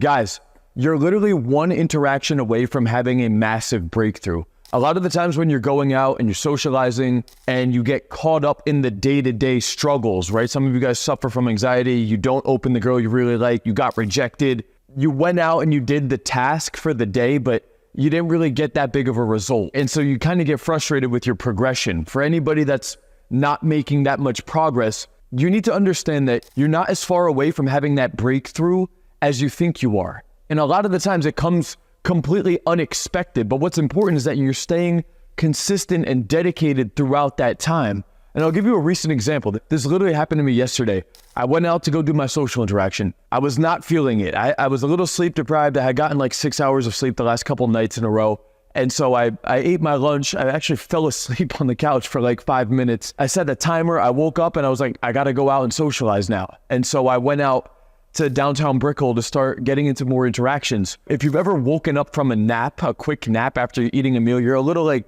Guys, you're literally one interaction away from having a massive breakthrough. A lot of the times when you're going out and you're socializing and you get caught up in the day-to-day struggles, right? Some of you guys suffer from anxiety. You don't open the girl you really like. You got rejected. You went out and you did the task for the day, but you didn't really get that big of a result. And so you kind of get frustrated with your progression. For anybody that's not making that much progress, you need to understand that you're not as far away from having that breakthrough as you think you are. And a lot of the times it comes completely unexpected, but what's important is that you're staying consistent and dedicated throughout that time. And I'll give you a recent example. This literally happened to me yesterday. I went out to go do my social interaction. I was not feeling it. I was a little sleep deprived. I had gotten like 6 hours of sleep the last couple nights in a row. And so I ate my lunch. I actually fell asleep on the couch for like 5 minutes. I set a timer. I woke up and I was like, I got to go out and socialize now. And so I went out to downtown Brickell to start getting into more interactions. If you've ever woken up from a nap, a quick nap after eating a meal, you're a little like,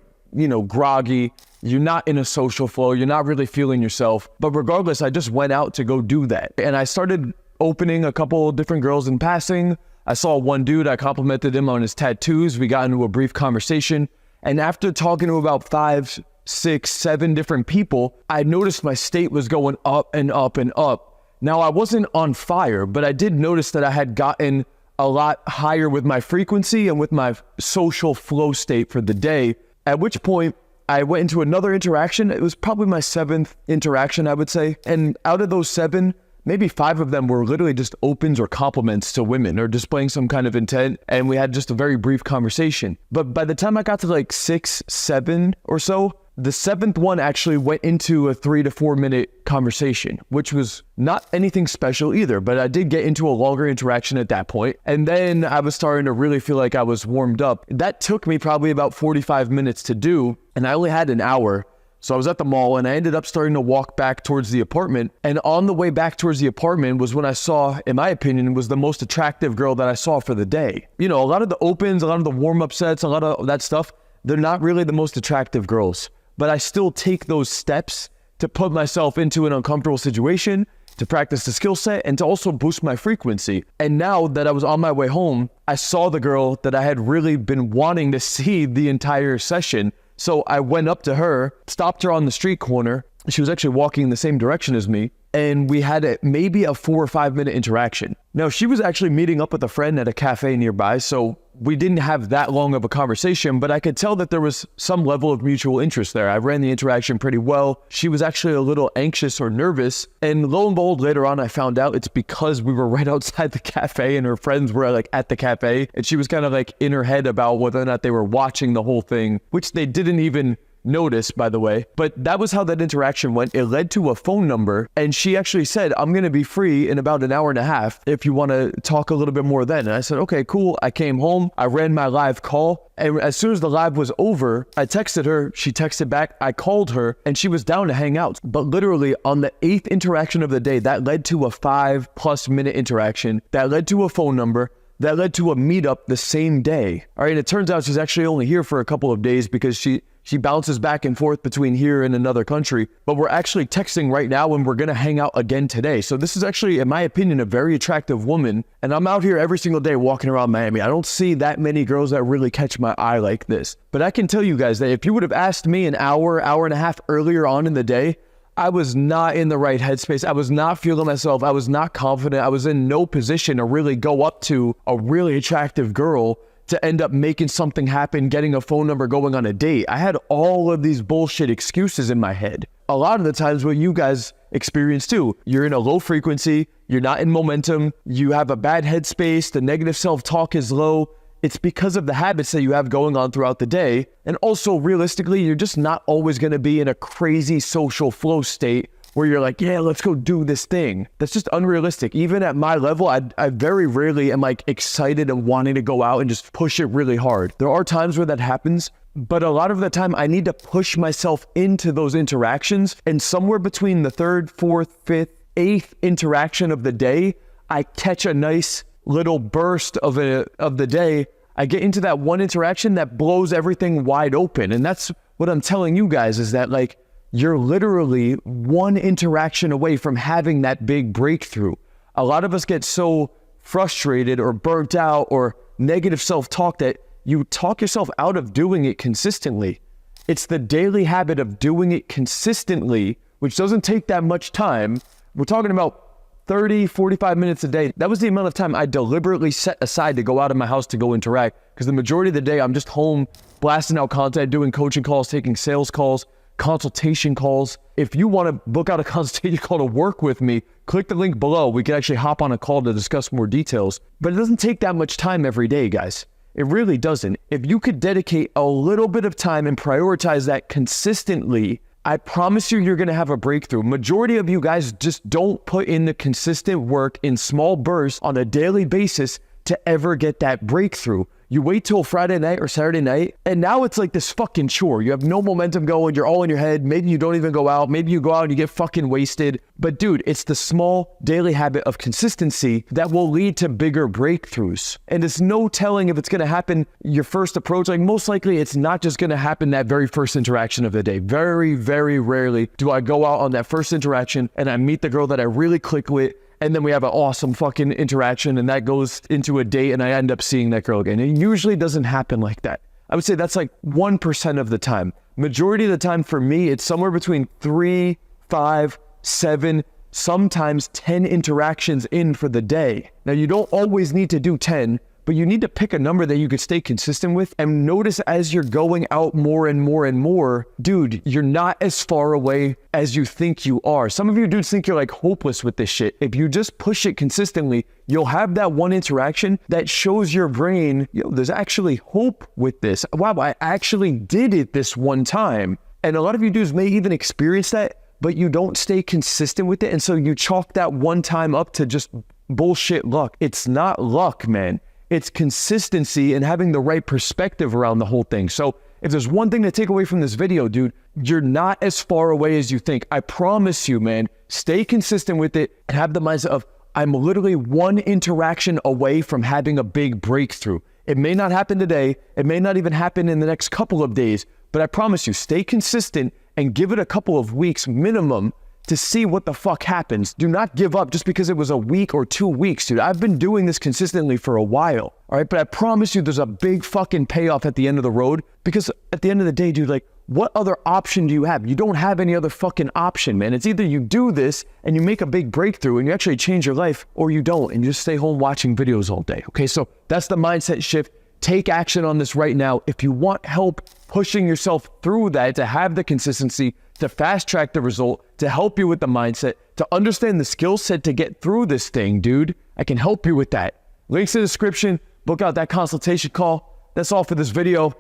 groggy. You're not in a social flow. You're not really feeling yourself. But regardless, I just went out to go do that. And I started opening a couple of different girls in passing. I saw one dude. I complimented him on his tattoos. We got into a brief conversation. And after talking to about 5, 6, 7 different people, I noticed my state was going up and up and up. Now, I wasn't on fire, but I did notice that I had gotten a lot higher with my frequency and with my social flow state for the day, at which point I went into another interaction. It was probably my 7th interaction, I would say. And out of those 7, maybe 5 of them were literally just opens or compliments to women or displaying some kind of intent. And we had just a very brief conversation. But by the time I got to like 6, 7 or so, the 7th one actually went into a 3 to 4 minute conversation, which was not anything special either, but I did get into a longer interaction at that point. And then I was starting to really feel like I was warmed up. That took me probably about 45 minutes to do, and I only had an hour. So I was at the mall and I ended up starting to walk back towards the apartment. And on the way back towards the apartment was when I saw, in my opinion, was the most attractive girl that I saw for the day. A lot of the opens, a lot of the warm-up sets, a lot of that stuff, they're not really the most attractive girls. But I still take those steps to put myself into an uncomfortable situation, to practice the skill set, and to also boost my frequency. And now that I was on my way home, I saw the girl that I had really been wanting to see the entire session. So I went up to her, stopped her on the street corner. She was actually walking in the same direction as me. And we had maybe a 4 or 5 minute interaction. Now, she was actually meeting up with a friend at a cafe nearby, so we didn't have that long of a conversation, but I could tell that there was some level of mutual interest there. I ran the interaction pretty well. She was actually a little anxious or nervous, and lo and behold, later on, I found out it's because we were right outside the cafe and her friends were like at the cafe, and she was kind of like in her head about whether or not they were watching the whole thing, which they didn't even notice, by the way. But that was how that interaction went. It led to a phone number, and she actually said, I'm going to be free in about an hour and a half if you want to talk a little bit more then. And I said, okay, cool. I came home, I ran my live call, and as soon as the live was over, I texted her, she texted back, I called her, and she was down to hang out. But literally on the 8th interaction of the day, that led to a 5+ minute interaction, that led to a phone number, that led to a meetup the same day. All right, it turns out she's actually only here for a couple of days because she bounces back and forth between here and another country, but we're actually texting right now and we're going to hang out again today. So this is actually, in my opinion, a very attractive woman. And I'm out here every single day walking around Miami. I don't see that many girls that really catch my eye like this. But I can tell you guys that if you would have asked me an hour and a half earlier on in the day, I was not in the right headspace. I was not feeling myself. I was not confident. I was in no position to really go up to a really attractive girl to end up making something happen, getting a phone number, going on a date. I had all of these bullshit excuses in my head. A lot of the times what you guys experience too, you're in a low frequency, you're not in momentum, you have a bad headspace, the negative self-talk is low. It's because of the habits that you have going on throughout the day. And also realistically, you're just not always going to be in a crazy social flow state where you're like, yeah, let's go do this thing. That's just unrealistic. Even at my level, I very rarely am like excited and wanting to go out and just push it really hard. There are times where that happens, but a lot of the time I need to push myself into those interactions. And somewhere between the 3rd, 4th, 5th, 8th interaction of the day, I catch a nice little burst of the day. I get into that one interaction that blows everything wide open. And that's what I'm telling you guys, is that like, you're literally one interaction away from having that big breakthrough. A lot of us get so frustrated or burnt out or negative self-talk that you talk yourself out of doing it consistently. It's the daily habit of doing it consistently, which doesn't take that much time. We're talking about 30, 45 minutes a day. That was the amount of time I deliberately set aside to go out of my house to go interact, because the majority of the day I'm just home blasting out content, doing coaching calls, taking sales calls, consultation calls. If you want to book out a consultation call to work with me, click the link below. We can actually hop on a call to discuss more details. But it doesn't take that much time every day, guys. It really doesn't. If you could dedicate a little bit of time and prioritize that consistently, I promise you, you're going to have a breakthrough. Majority of you guys just don't put in the consistent work in small bursts on a daily basis to ever get that breakthrough. You wait till Friday night or Saturday night, and now it's like this fucking chore. You have no momentum going. You're all in your head. Maybe you don't even go out. Maybe you go out and you get fucking wasted. But dude, it's the small daily habit of consistency that will lead to bigger breakthroughs. And it's no telling if it's going to happen your first approach. Like, most likely it's not just going to happen that very first interaction of the day. Very, very rarely do I go out on that first interaction and I meet the girl that I really click with, and then we have an awesome fucking interaction, and that goes into a date, and I end up seeing that girl again. It usually doesn't happen like that. I would say that's like 1% of the time. Majority of the time for me, it's somewhere between 3, 5, 7, sometimes 10 interactions in for the day. Now, you don't always need to do 10, but you need to pick a number that you could stay consistent with. And notice as you're going out more and more and more, dude, you're not as far away as you think you are. Some of you dudes think you're like hopeless with this shit. If you just push it consistently, you'll have that one interaction that shows your brain, yo, there's actually hope with this. Wow, I actually did it this one time. And a lot of you dudes may even experience that, but you don't stay consistent with it. And so you chalk that one time up to just bullshit luck. It's not luck, man. It's consistency and having the right perspective around the whole thing. So if there's one thing to take away from this video, dude, you're not as far away as you think. I promise you, man, stay consistent with it and have the mindset of, I'm literally one interaction away from having a big breakthrough. It may not happen today. It may not even happen in the next couple of days, but I promise you, stay consistent and give it a couple of weeks minimum to see what the fuck happens. Do not give up just because it was a week or 2 weeks, dude. I've been doing this consistently for a while, all right? But I promise you there's a big fucking payoff at the end of the road, because at the end of the day, dude, like, what other option do you have? You don't have any other fucking option, man. It's either you do this and you make a big breakthrough and you actually change your life, or you don't and you just stay home watching videos all day, okay? So that's the mindset shift. Take action on this right now. If you want help pushing yourself through that, to have the consistency, to fast track the result, to help you with the mindset, to understand the skill set to get through this thing, dude, I can help you with that. Links in the description. Book out that consultation call. That's all for this video.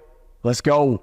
Let's go.